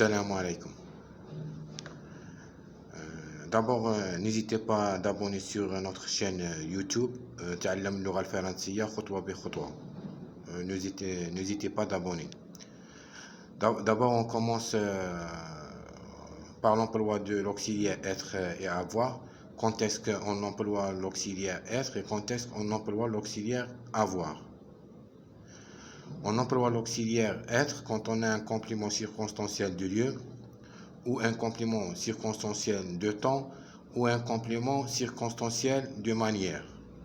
Salam alaikum. D'abord, n'hésitez pas d'abonner sur notre chaîne YouTube تعلم اللغة الفرنسية خطوة بخطوة. N'hésitez pas d'abonner. D'abord, on commence par l'emploi de l'auxiliaire être et avoir. Quand est-ce qu'on emploie l'auxiliaire être et quand est-ce qu'on emploie l'auxiliaire avoir. On emploie l'auxiliaire être quand on a un complément circonstanciel de lieu, ou un complément circonstanciel de temps, ou un complément circonstanciel de manière,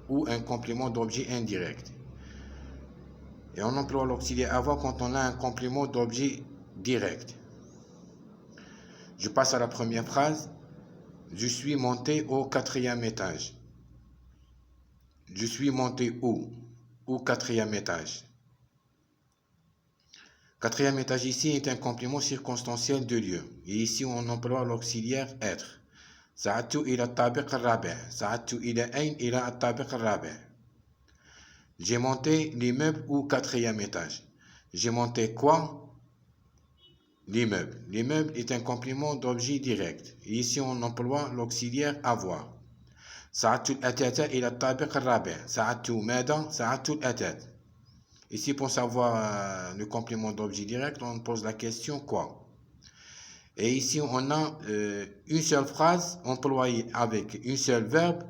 ou un complément d'objet indirect. Et on emploie l'auxiliaire avoir quand on a un complément d'objet direct. Je passe à la première phrase. Je suis monté au 4e étage. Je suis monté où? Au 4e étage. 4e étage ici est un complément circonstanciel de lieu. Et ici on emploie l'auxiliaire être. صعدت إلى الطابق الرابع. صعدت إلى أين؟ إلى الطابق الرابع. J'ai monté l'immeuble au 4e étage. J'ai monté quoi? L'immeuble. L'immeuble est un complément d'objet direct. Et ici on emploie l'auxiliaire avoir. صعدت الأثاث إلى الطابق الرابع. صعدت ماذا؟ صعدت الأثاث. Ici, pour savoir le complément d'objet direct, on pose la question quoi. Et ici, on a une seule phrase employée avec une seule verbe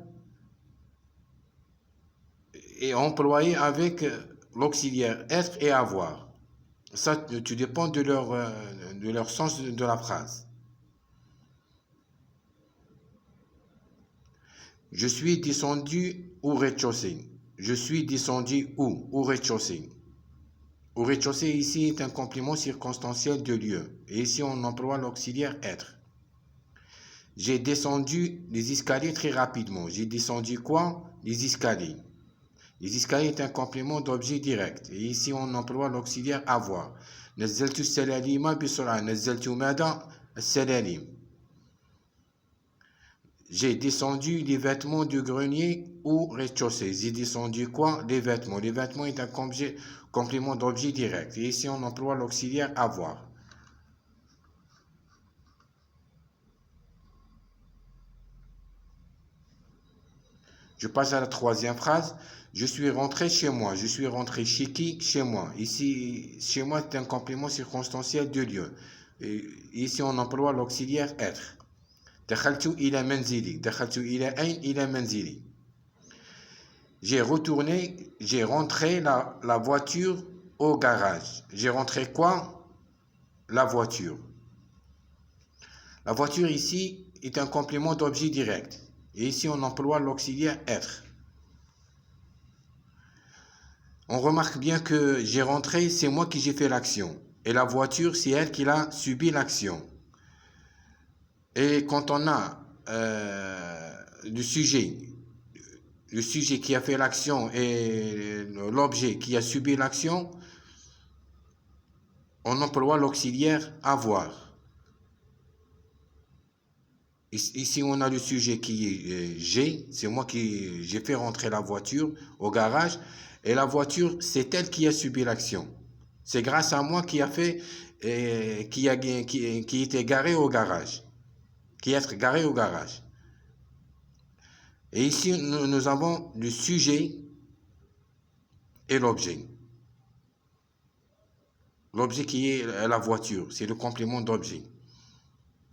et employée avec l'auxiliaire être et avoir. Ça, tout dépend de leur sens de la phrase. Je suis descendu au rez-de-chaussée. Je suis descendu où? Au rez-de-chaussée. Au rez-de-chaussée, ici, est un complément circonstanciel de lieu. Et ici, on emploie l'auxiliaire être. J'ai descendu les escaliers très rapidement. J'ai descendu quoi? Les escaliers. Les escaliers est un complément d'objet direct. Et ici, on emploie l'auxiliaire avoir. نزلت السلالم بسرعة. نزلت ماذا؟ السلالم. J'ai descendu les vêtements du grenier au rez-de-chaussée. J'ai descendu quoi? Les vêtements. Les vêtements est un complément d'objet direct. Et ici, on emploie l'auxiliaire avoir. Je passe à la troisième phrase. Je suis rentré chez moi. Je suis rentré chez qui? Chez moi. Ici, chez moi, c'est un complément circonstanciel de lieu. Et ici, on emploie l'auxiliaire être. دخلت إلى منزلي. دخلت إلى أين؟ إلى منزلي. J'ai rentré la voiture au garage. J'ai rentré quoi? La voiture. La voiture ici est un complément d'objet direct. Et ici, on emploie l'auxiliaire être. On remarque bien que j'ai rentré, c'est moi qui j'ai fait l'action. Et la voiture, c'est elle qui a subi l'action. Et quand on a le sujet qui a fait l'action et l'objet qui a subi l'action, on emploie l'auxiliaire avoir. Ici, on a le sujet qui est j'ai, c'est moi qui j'ai fait rentrer la voiture au garage, et la voiture, c'est elle qui a subi l'action. C'est grâce à moi qui a fait, qui était garé au garage, qui est garé au garage. Et ici, nous avons le sujet et l'objet. L'objet qui est la voiture, c'est le complément d'objet.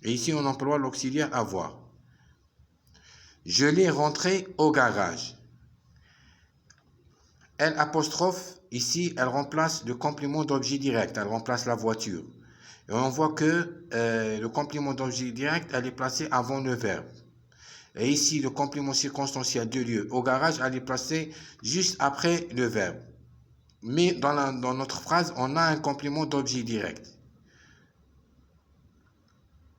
Et ici, on emploie l'auxiliaire avoir. Je l'ai rentré au garage. L', ici, elle remplace le complément d'objet direct. Elle remplace la voiture. Et on voit que le complément d'objet direct, elle est placée avant le verbe. Et ici, le complément circonstanciel de lieu au garage, elle est placée juste après le verbe. Mais dans notre phrase, on a un complément d'objet direct.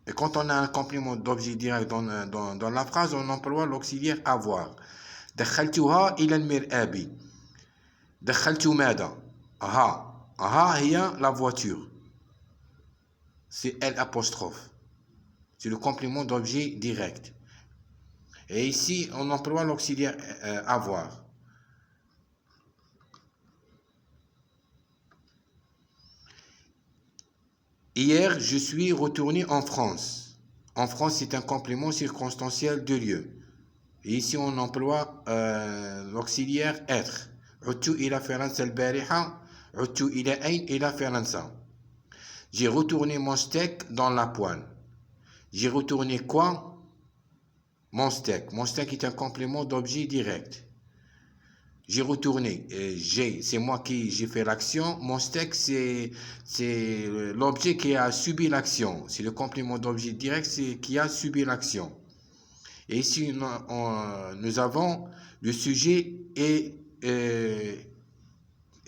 Et quand on a un complément d'objet direct dans la phrase, on emploie l'auxiliaire avoir. دخلتها إلى المرآب. دخلت ماذا؟ أها هي la voiture. C'est L'. C'est le complément d'objet direct. Et ici, on emploie l'auxiliaire avoir. Hier, je suis retourné en France. En France, c'est un complément circonstanciel de lieu. Et ici, on emploie l'auxiliaire être. عدت إلى فرنسا البارحة. عدت إلى أين؟ إلى فرنسا. J'ai retourné mon steak dans la poêle. J'ai retourné quoi? Mon steak. Mon steak est un complément d'objet direct. J'ai retourné. C'est moi qui j'ai fait l'action. Mon steak, c'est l'objet qui a subi l'action. C'est le complément d'objet direct qui a subi l'action. Et ici, nous avons le sujet et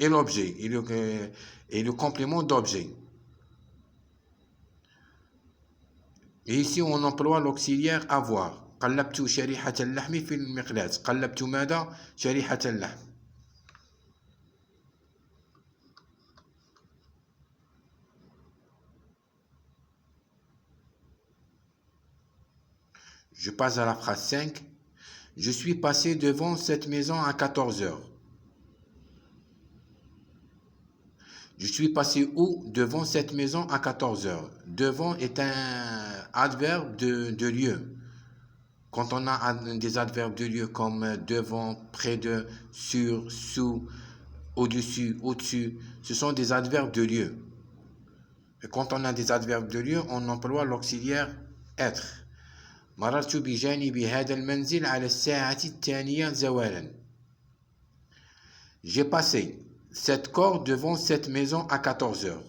l'objet, et le complément d'objet. Et ici, on emploie l'auxiliaire avoir. قلبت شريحة اللحم في المقلاة. قلبت ماذا؟ شريحة اللحم. Je passe à la phrase 5. Je suis passé devant cette maison à 14 heures. Je suis passé où? Devant cette maison à 14 heures. Devant est un adverbe de lieu. Quand on a des adverbes de lieu comme devant, près de, sur, sous, au-dessus, au-dessus, ce sont des adverbes de lieu. Et quand on a des adverbes de lieu, on emploie l'auxiliaire être. مررت بجانب هذا المنزل على الساعة الثانية زوالا. J'ai passé cette corde devant cette maison à 14 heures.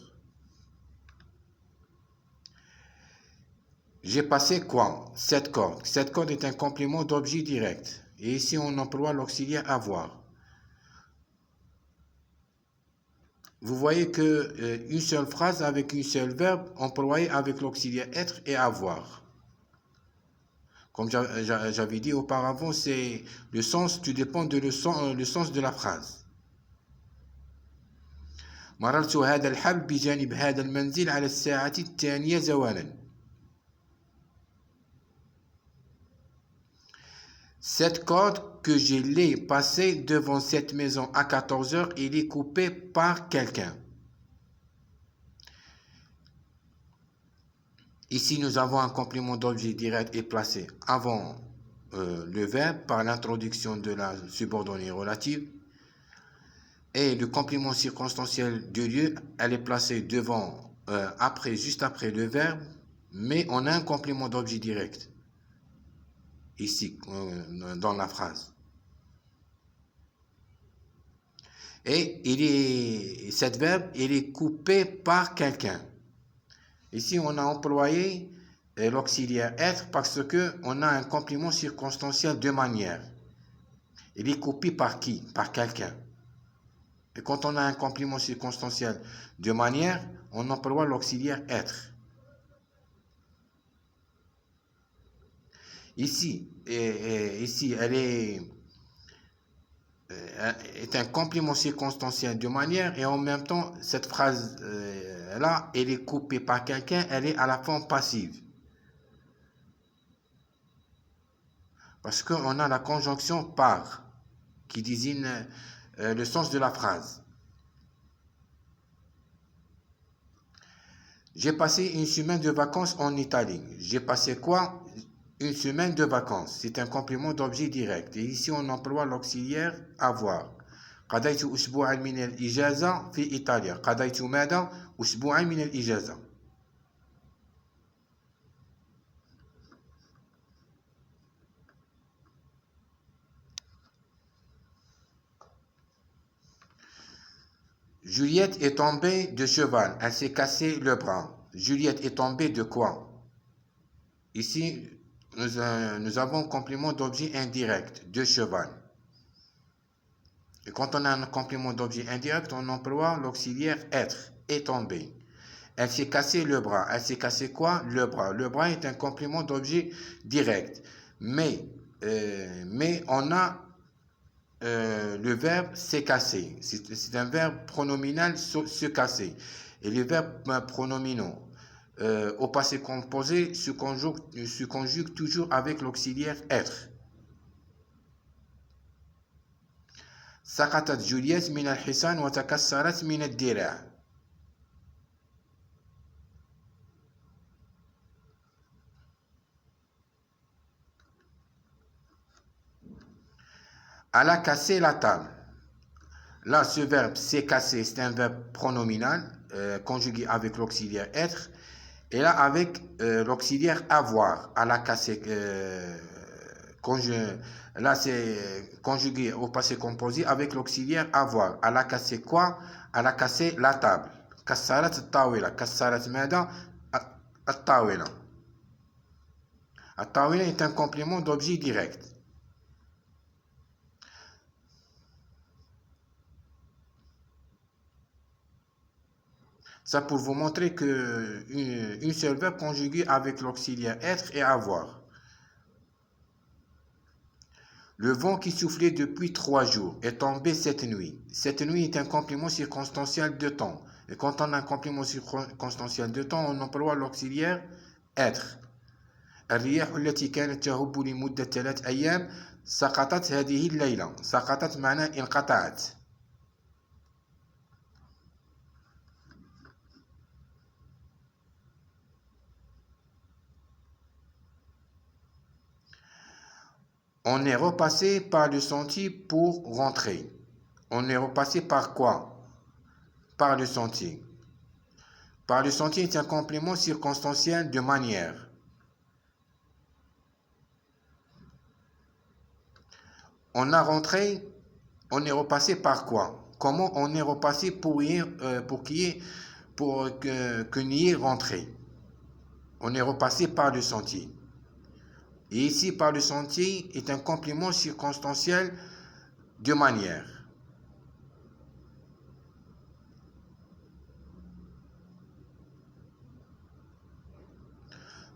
J'ai passé quoi? Cette corde. Cette corde est un complément d'objet direct. Et ici, on emploie l'auxiliaire avoir. Vous voyez que une seule phrase avec une seule verbe employée avec l'auxiliaire être et avoir. Comme j'avais dit auparavant, c'est le sens, tout dépend de le sens de la phrase. مررت هذا الحبل بجانب هذا المنزل على الساعة الثانية زوالا. Cette corde que je l'ai passée devant cette maison à 14 heures, il est coupé par quelqu'un. Ici, nous avons un complément d'objet direct et placé avant le verbe par l'introduction de la subordonnée relative. Et le complément circonstanciel de lieu, elle est placée devant, juste après le verbe, mais on a un complément d'objet direct ici, dans la phrase. Et cette verbe, il est coupé par quelqu'un. Ici, on a employé l'auxiliaire être parce qu'on a un complément circonstanciel de manière. Il est coupé par qui? Par quelqu'un. Et quand on a un complément circonstanciel de manière, on emploie l'auxiliaire être. Ici, elle est un complément circonstanciel de manière et en même temps, cette phrase-là, elle est coupée par quelqu'un, elle est à la forme passive. Parce qu'on a la conjonction par qui désigne le sens de la phrase. J'ai passé une semaine de vacances en Italie. J'ai passé quoi? Une semaine de vacances. C'est un complément d'objet direct. Et ici, on emploie l'auxiliaire avoir. قضيت أسبوعا من الإجازة في إيطاليا. قضيت ماذا؟ أسبوعا من الإجازة. Juliette est tombée de cheval. Elle s'est cassé le bras. Juliette est tombée de quoi? Ici, nous avons un complément d'objet indirect, de cheval. Et quand on a un complément d'objet indirect, on emploie l'auxiliaire être, est tombée. Elle s'est cassé le bras. Elle s'est cassé quoi? Le bras. Le bras est un complément d'objet direct. Mais on a le verbe s'est cassé. C'est un verbe pronominal se casser. Et les verbes pronominaux au passé composé se conjuguent toujours avec l'auxiliaire être. سقطت جولييت من الحصان وتكسرت من الذراع. Elle a cassé la table. Là, ce verbe c'est cassé, c'est un verbe pronominal conjugué avec l'auxiliaire être. Et là, avec l'auxiliaire avoir. Elle a cassé. Là, c'est conjugué au passé composé avec l'auxiliaire avoir. Elle a cassé quoi? Elle a cassé la table. كسرت الطاولة. كسرت ماذا؟ الطاولة. الطاولة est un complément d'objet direct. Ça pour vous montrer que une seule verbe conjuguée avec l'auxiliaire être et avoir. Le vent qui soufflait depuis 3 jours est tombé cette nuit. Cette nuit est un complément circonstanciel de temps. Et quand on a un complément circonstanciel de temps, on emploie l'auxiliaire être. الرياح التي كانت تهب لمدة 3 أيام سقطت هذه الليلة. سقطت معناه انقطعت. On est repassé par le sentier pour rentrer. On est repassé par quoi? Par le sentier. Par le sentier est un complément circonstanciel de manière. On a rentré, on est repassé par quoi? Comment on est repassé pour que n'y ait rentré? On est repassé par le sentier. Et ici, par le sentier est un complément circonstanciel de manière.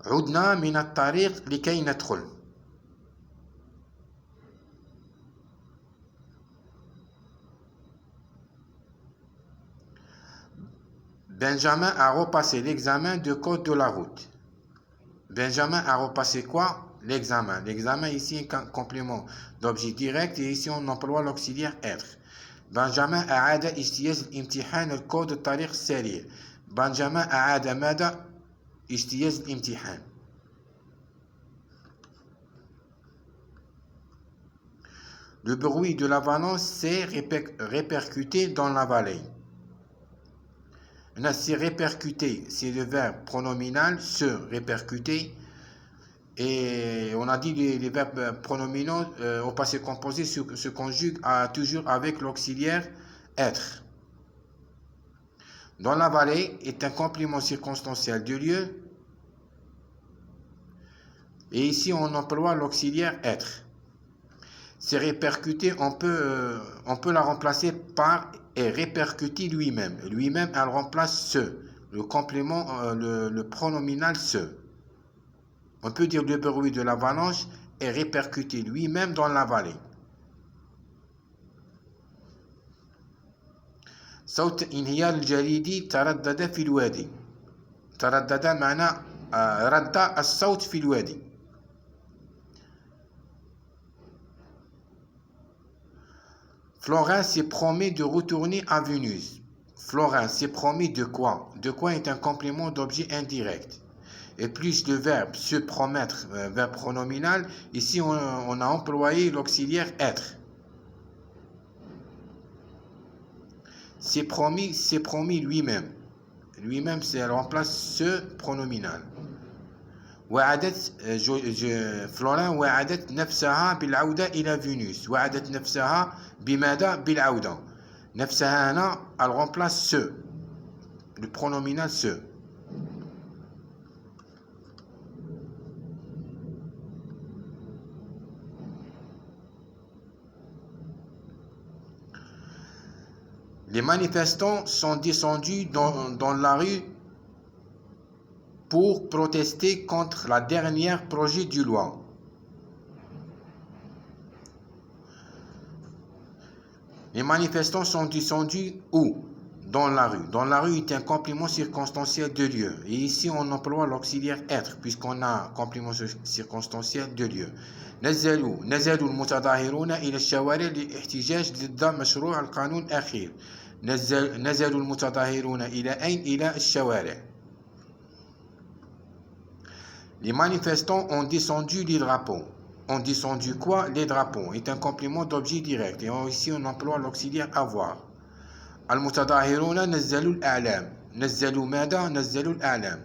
عدنا من الطريق لكي ندخل. Benjamin a repassé l'examen de code de la route. Benjamin a repassé quoi? L'examen. L'examen ici est un complément d'objet direct et ici on emploie l'auxiliaire être. Benjamin أعاد اجتياز الامتحان الكود الطريق السريع. Benjamin أعاد ماذا؟ اجتياز الامتحان. Le bruit de l'avalanche s'est répercuté dans la vallée. C'est répercuté, c'est le verbe pronominal se répercuter. Et on a dit les verbes pronominaux au passé composé se conjuguent toujours avec l'auxiliaire être. Dans la vallée est un complément circonstanciel de lieu. Et ici on emploie l'auxiliaire être. C'est répercuté, on peut la remplacer par et répercuter lui-même. Lui-même, elle remplace ce. Le complément, le pronominal se. On peut dire le bruit de l'avalanche est répercuté lui-même dans la vallée. صوت انهيار الجليد تردد في الوادي. تردد معنى رد الصوت في الوادي. Florin s'est promis de retourner à Vénus. Florin s'est promis de quoi? De quoi est un complément d'objet indirect. Et plus le verbe se promettre, verbe pronominal, ici on a employé l'auxiliaire être. C'est promis lui-même. Lui-même, c'est remplace ce pronominal. وعدت فلوران وعدت نفسها بالعودة إلى فينوس. وعدت نفسها بماذا؟ بالعودة. نفسها هنا elle remplace ce. Le pronominal ce. Les manifestants sont descendus dans la rue pour protester contre la dernière projet de loi. Les manifestants sont descendus où? Dans la rue. Dans la rue est un complément circonstanciel de lieu. Et ici, on emploie l'auxiliaire être, puisqu'on a un complément circonstanciel de lieu. نزلوا المتظاهرون إلى الشوارع للاحتجاج ضد مشروع القانون الأخير. نزلوا المتظاهرون إلى أين؟ إلى الشوارع. Les manifestants ont descendu les drapeaux. ont descendu quoi? Les drapeaux. Est un complément d'objet direct. Et ici, on emploie l'auxiliaire avoir. المتظاهرون نزلوا الأعلام. نزلوا ماذا؟ نزلوا الأعلام.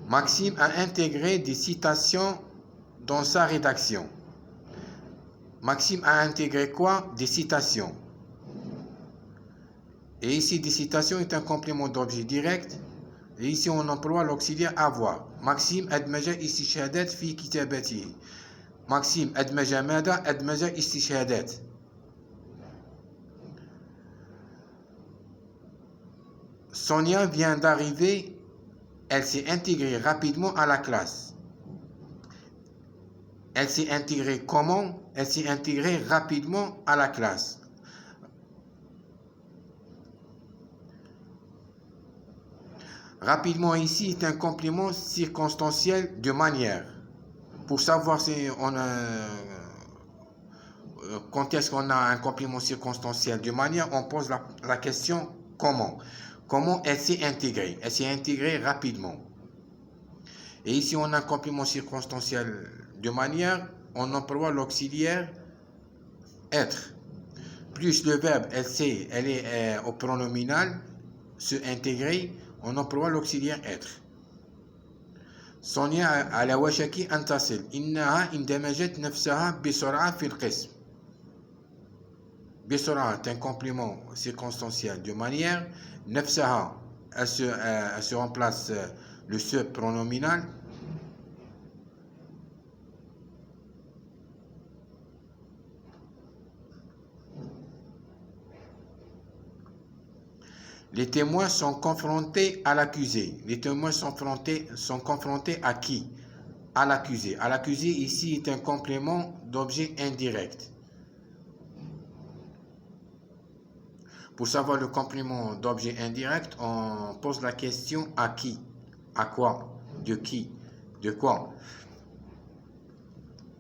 Maxime a intégré des citations dans sa rédaction. Maxime a intégré quoi? Des citations. Et ici, des citations est un complément d'objet direct. Et ici, on emploie l'auxiliaire avoir. Maxime أدمج استشهادات في كتابته. Maxime أدمج ماذا؟ أدمج استشهادات. Sonia vient d'arriver. Elle s'est intégrée rapidement à la classe. Elle s'est intégrée comment? Elle s'est intégrée rapidement à la classe. Rapidement ici est un complément circonstanciel de manière. Pour savoir si on a, quand est-ce qu'on a un complément circonstanciel de manière, on pose la question comment. Comment elle s'est intégrée? Elle s'est intégrée rapidement. Et ici on a un complément circonstanciel de manière, on emploie l'auxiliaire être. Plus le verbe elle est au pronominal, se intégrer, on emploie l'auxiliaire être. صونيا على وشك أن تصل إنها اندمجت نفسها بسرعة في القسم. بسرعة est un complément circonstanciel de manière. نفسها elle se remplace le se pronominal. Les témoins sont confrontés à l'accusé. Les témoins sont confrontés à qui? À l'accusé. À l'accusé, ici, est un complément d'objet indirect. Pour savoir le complément d'objet indirect, on pose la question à qui? À quoi? De qui? De quoi?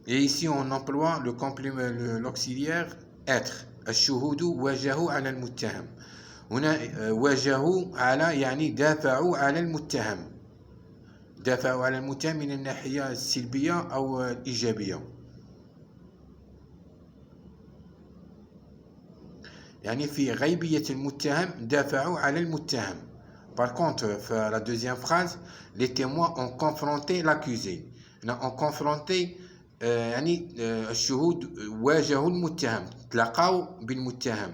Et ici, on emploie le complément, l'auxiliaire être. الشهود واجهوا على المتهم. هنا واجهوا على يعني دافعوا على المتهم. دافعوا على المتهم من الناحية السلبية أو الإيجابية. يعني في غيبية المتهم دافعوا على المتهم. Par contre, la deuxième phrase, les témoins ont confronté l'accusé. ont confronté يعني الشهود واجهوا المتهم. تلاقوا بالمتهم.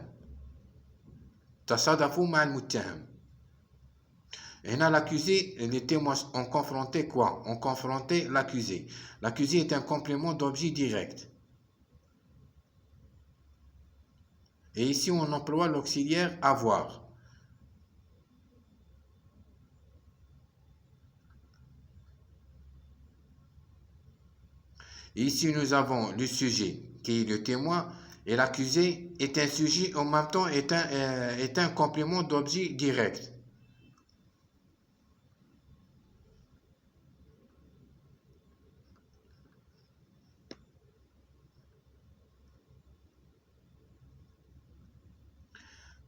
تصادفوا مع المتهم. هنا l'accusé, les témoins ont confronté quoi? Ont confronté l'accusé. L'accusé est un complément d'objet direct. Et ici, on emploie l'auxiliaire avoir. Et ici, nous avons le sujet qui est le témoin et l'accusé est un sujet en même temps est un complément d'objet direct.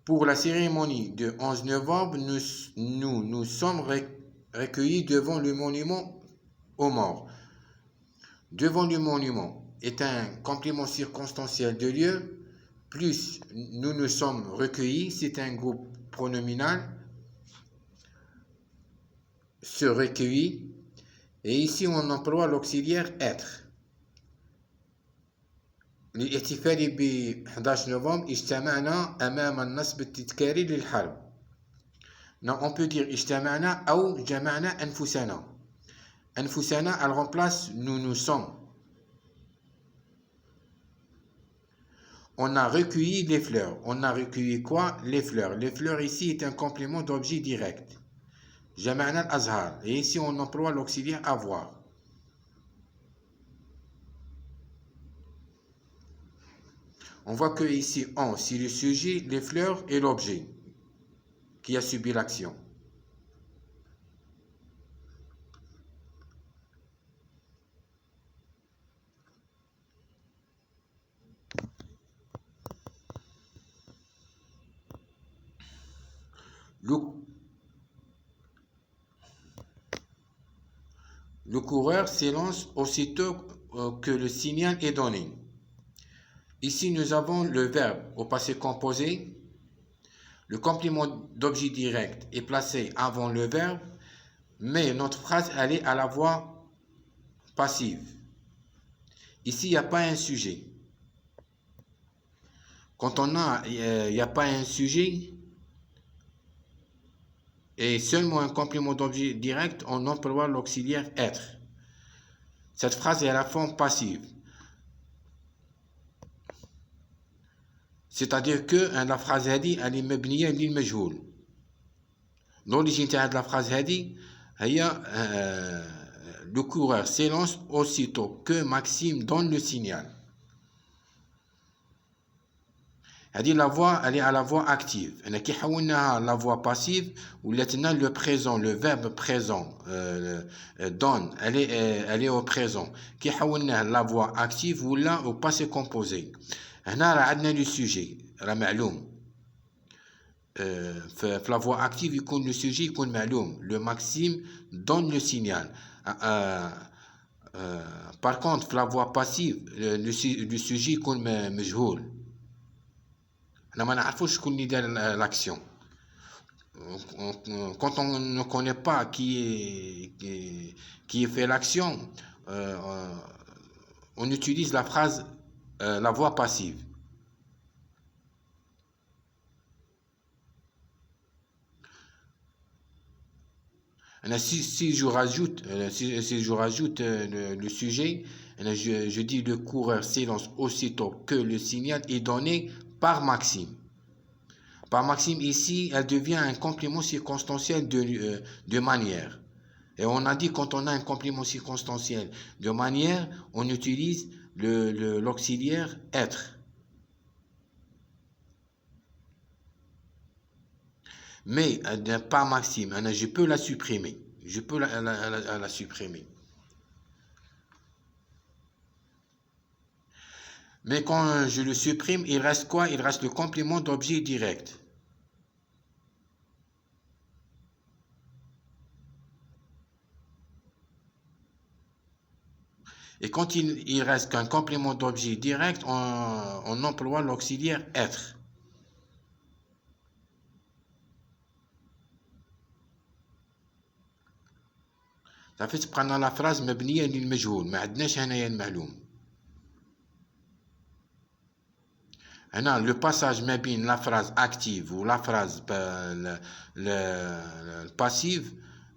Pour la cérémonie du 11 novembre, nous sommes recueillis devant le monument aux morts. Devant le monument est un complément circonstanciel de lieu, plus nous nous sommes recueillis, c'est un groupe pronominal, se recueillit, et ici on emploie l'auxiliaire être. للاحتفال ب 11 نوفمبر اجتمعنا أمام النصب التذكاري للحرب. Non, on peut dire اجتمعنا أو جمعنا أنفسنا. أنفسنا, elle remplace nous sommes. On a recueilli les fleurs. On a recueilli quoi? Les fleurs. Les fleurs ici est un complément d'objet direct. جمعنا الأزهار. Et ici on emploie l'auxiliaire avoir. On voit que ici, on, c'est le sujet, les fleurs et l'objet qui a subi l'action. Le, le coureur s'élance aussitôt que le signal est donné. Ici, nous avons le verbe au passé composé. Le complément d'objet direct est placé avant le verbe, mais notre phrase elle est à la voix passive. Ici, il n'y a pas un sujet. Quand il n'y a pas un sujet et seulement un complément d'objet direct, on emploie l'auxiliaire être. Cette phrase est à la forme passive. C'est-à-dire que la phrase هذه elle est مبنية للمجهول. L'origine de la phrase هذه هي le coureur s'élance aussitôt que Maxime donne le signal. هذه la voix elle est à la voix active. أنا كي حولناها la voix passive ولات لنا le présent, le verbe présent donne elle est au présent. كي حولناها la voix active ولا au passé composé. هنا راه عندنا لو سوجي راه معلوم. في la voix active يكون le sujet يكون معلوم. Le Maxime donne le signal. Par contre في la voix passive le sujet يكون مجهول. حنا ما نعرفوش شكون اللي دار l'action. Quand on ne connaît pas qui fait l'action, on utilise la phrase la voix passive. Si je rajoute le sujet, je dis le coureur s'élance aussitôt que le signal est donné par Maxime. Par Maxime ici, elle devient un complément circonstanciel de manière. Et on a dit quand on a un complément circonstanciel de manière, on utilise l'auxiliaire être. Mais pas Maxime, je peux la supprimer. Je peux la supprimer. Mais quand je le supprime, il reste quoi? Il reste le complément d'objet direct. Et quand il reste qu'un complément d'objet direct, on emploie l'auxiliaire être. Ça fait prendre la phrase مبنية للمجهول ما عندناش هنايا المعلوم. هنا le passage ما بين la phrase active ou la phrase passive.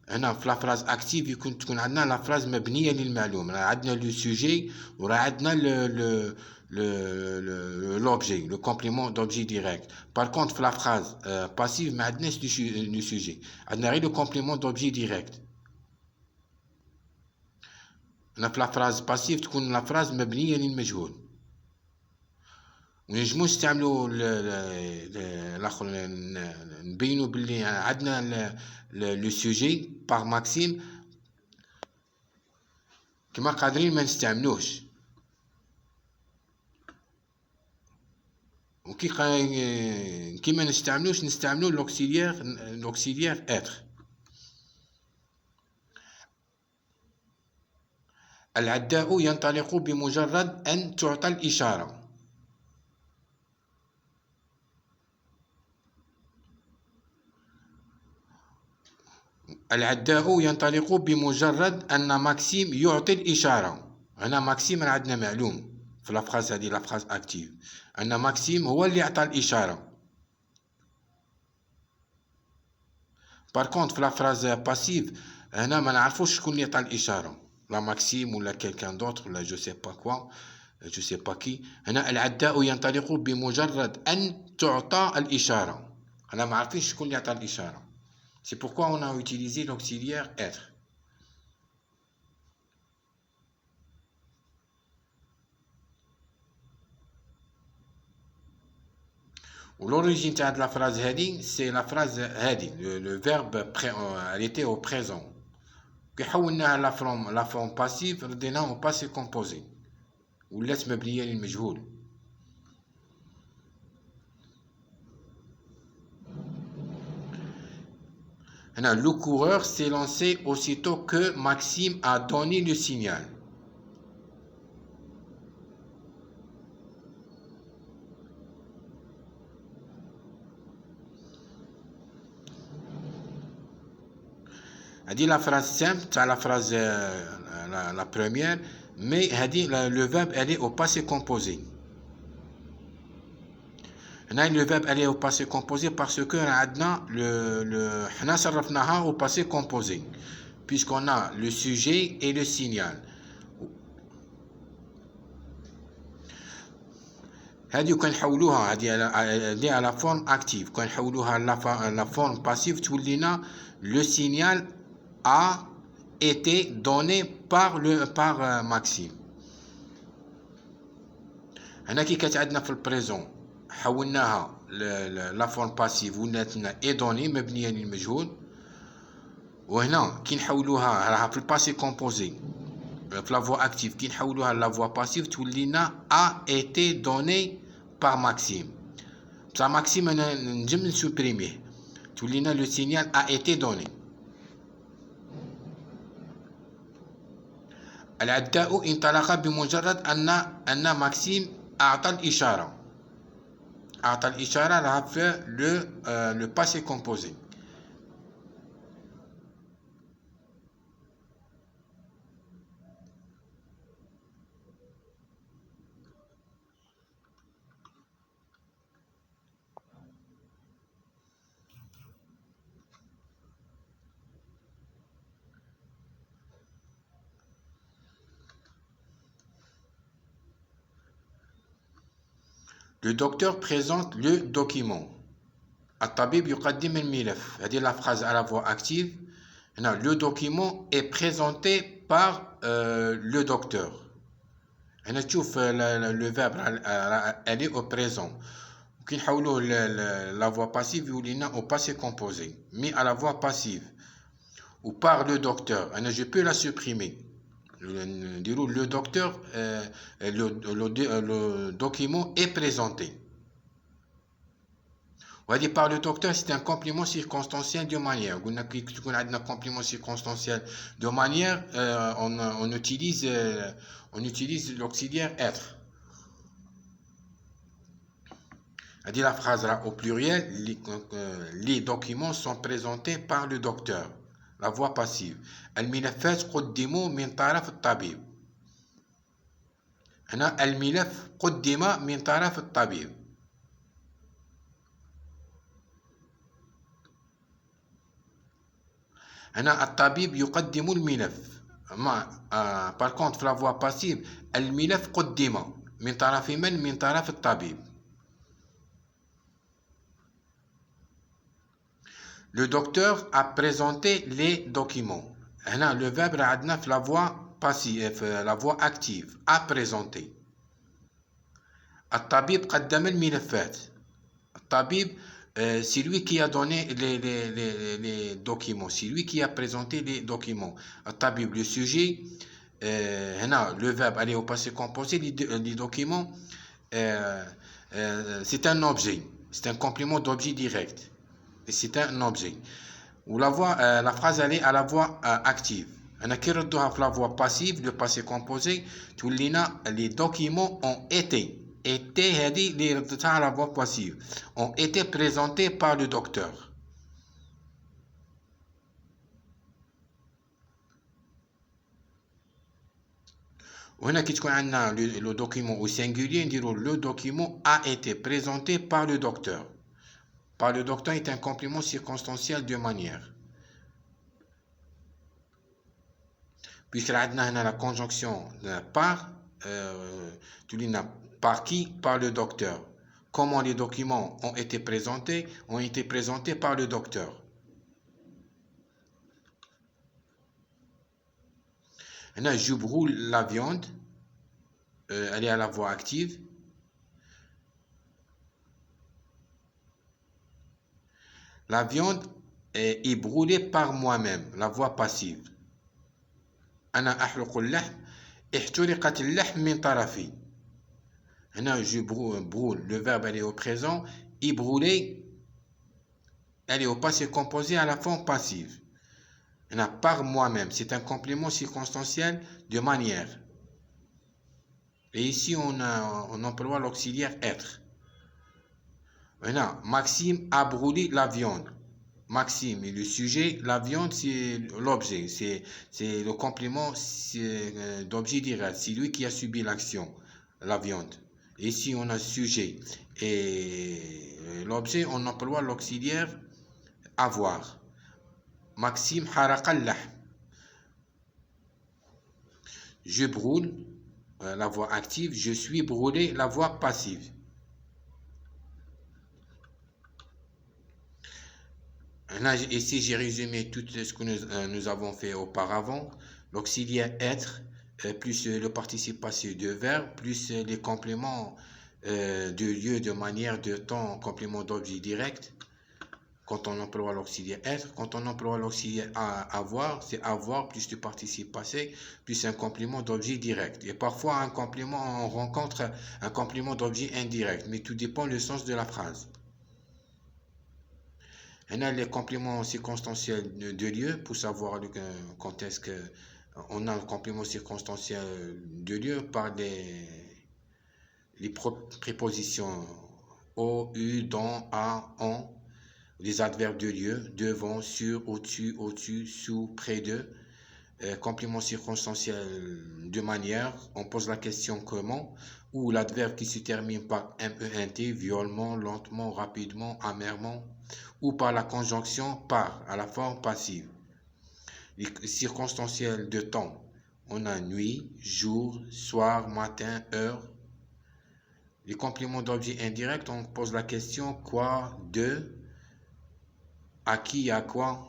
هنا في la phrase active تكون عندنا la phrase مبنية للمعلوم. راه عندنا le sujet وراه عندنا l'objet, le complément d'objet direct. Par contre في la phrase passive ما عندناش le sujet. عندنا غير le complément d'objet direct. هنا في la phrase passive تكون la phrase مبنية للمجهول. ونجمو نستعملو الاخر نبينو بلي عندنا لو سوجي باغ ماكسيم كما قادرين ما نستعملوش. وكي ما نستعملوش نستعملو l'auxiliaire être. العداء ينطلق بمجرد أن تعطى الإشارة. العداء ينطلق بمجرد أن ماكسيم يعطي الإشارة. هنا ماكسيم عندنا معلوم في لافراز هذه لافراز أكتيف أن ماكسيم هو اللي عطى الإشارة. بار كونت في لافراز باسيف هنا ما نعرفوش شكون اللي عطى الإشارة. لا ماكسيم ولا كيلكان دوتر ولا جو سي با كوا جو سي با كي. هنا العداء ينطلق بمجرد أن تعطى الإشارة. هنا ما عارفين شكون اللي عطى الإشارة. C'est pourquoi on a utilisé l'auxiliaire être. L'origine de la phrase هذه, c'est la phrase هذه, le verbe elle était au présent. كي حولناها la forme passive رديناها au passé composé. ولات مبنية للمجهول. Le coureur s'est lancé aussitôt que Maxime a donné le signal. Elle dit la phrase simple, c'est la phrase la première, mais elle dit le verbe elle est au passé composé. Le verbe elle est au passé composé parce que حنا صرفناها au passé composé puisqu'on a le sujet et le signal. هذه كنحولوها هذه à la forme active كنحولوها la forme passive تولينا le signal a été donné par Maxime. هنا كي كتعدنا في البريزون حولناها لا فورم باسيف ولاتنا اي دوني مبنيه للمجهول. وهنا كي نحولوها راها في الباسي كومبوزي في لا فوا اكتيف كي نحولوها لا فوا باسيف تولينا ا ايتي دوني بار ماكسيم. بصح ماكسيم انا نجم نسوبريميه تولينا لو سينيال ا ايتي دوني. العداء انطلق بمجرد ان ماكسيم اعطى الاشاره. أعطى الإشارة راها في le passé composé. Le docteur présente le document. الطبيب يقدم الملف. هذه la phrase à la voix active. Le document est présenté par le docteur. هنا تشوف le verbe elle est au présent. كي نحولوه la voix passive يولينا au passé composé mais à la voix passive ou par le docteur. Je peux la supprimer. Le docteur, le document est présenté. On va dire par le docteur, c'est un complément circonstanciel de manière. On a un complément circonstanciel de manière, on utilise l'auxiliaire être. On dit la phrase là au pluriel, les documents sont présentés par le docteur. La voix passive. الملفات قدموا من طرف الطبيب. هنا الملف قدم من طرف الطبيب. هنا الطبيب يقدم الملف. par contre في la voix passive الملف قدم من طرف من؟ من طرف الطبيب. Le docteur a présenté les documents. هنا le verbe عندنا في la voix passive la voix active a présenté. الطبيب قدم الملفات. الطبيب c'est lui qui a donné les documents, c'est lui qui a présenté les documents. الطبيب le sujet هنا le verbe aller au passé composé les documents c'est un objet, c'est un complément d'objet direct. C'est un objet. Ou la phrase elle est à la voix active. كي نردوها في la voix passive, le passé composé, تولينا les documents ont été هذه اللي ردتها على la voix passive ont été présentés par le docteur. وهنا كي تكون عندنا le document au singulier نديرو le document a été présenté par le docteur. Par le docteur est un complément circonstanciel de manière. Puisque là, on a la conjonction par, par qui? Par le docteur. Comment les documents ont été présentés par le docteur. Là, je brûle la viande, elle est à la voix active. La viande est brûlée par moi-même, la voix passive. أنا أحرق اللحم احترقت اللحم من طرفي. هنا je brûle, le verbe est au présent. Y brûler, elle est au passé composé à la forme passive. Par moi-même, c'est un complément circonstanciel de manière. Et ici, on emploie l'auxiliaire être. Maintenant, Maxime a brûlé la viande. Maxime est le sujet, la viande c'est l'objet, c'est le complément d'objet direct, c'est lui qui a subi l'action, la viande. Ici on a sujet et l'objet, on emploie l'auxiliaire avoir. Maxime haraqa al-lahm. Je brûle, la voix active, je suis brûlé, la voix passive. Là, ici, j'ai résumé tout ce que nous avons fait auparavant. L'auxiliaire être, plus le participe passé de verbe, plus les compléments de lieu, de manière, de temps, complément d'objet direct. Quand on emploie l'auxiliaire être, quand on emploie l'auxiliaire avoir, c'est avoir plus le participe passé, plus un complément d'objet direct. Et parfois, un complément, on rencontre un complément d'objet indirect, mais tout dépend du sens de la phrase. On a les compléments circonstanciels de lieu pour savoir quand est-ce que on a le complément circonstanciel de lieu par les prépositions au, u, dans, à, en, les adverbes de lieu, devant, sur, au-dessus, au-dessus, sous, près de. Complément circonstanciel de manière, on pose la question comment, ou l'adverbe qui se termine par ment, violemment, lentement, rapidement, amèrement, ou par la conjonction par, à la forme passive. Les circonstanciels de temps, on a nuit, jour, soir, matin, heure. Les compléments d'objet indirect, on pose la question quoi, de, à qui, à quoi.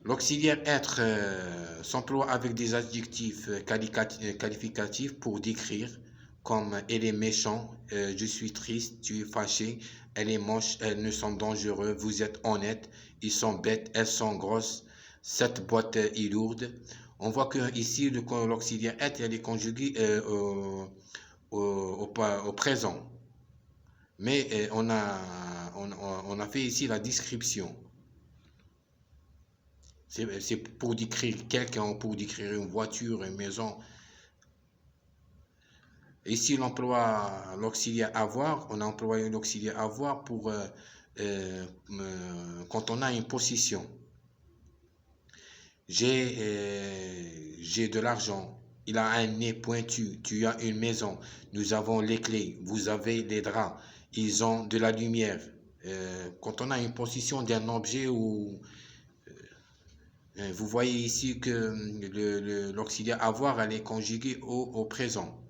L'auxiliaire être s'emploie avec des adjectifs qualificatifs pour décrire, comme elle est méchante, je suis triste, tu es fâché, elle est moche, elles ne sont dangereux, vous êtes honnête, ils sont bêtes, elles sont grosses, cette boîte est lourde. On voit que ici l'auxiliaire être elle est conjuguée au présent. Mais on a fait ici la description. C'est pour décrire quelqu'un, pour décrire une voiture, une maison. Ici, l'emploi, l'auxiliaire avoir, on a employé l'auxiliaire avoir pour quand on a une possession. J'ai de l'argent. Il a un nez pointu. Tu as une maison. Nous avons les clés. Vous avez les draps. Ils ont de la lumière. Quand on a une possession d'un objet ou vous voyez ici que l'auxiliaire avoir elle est conjuguée au présent.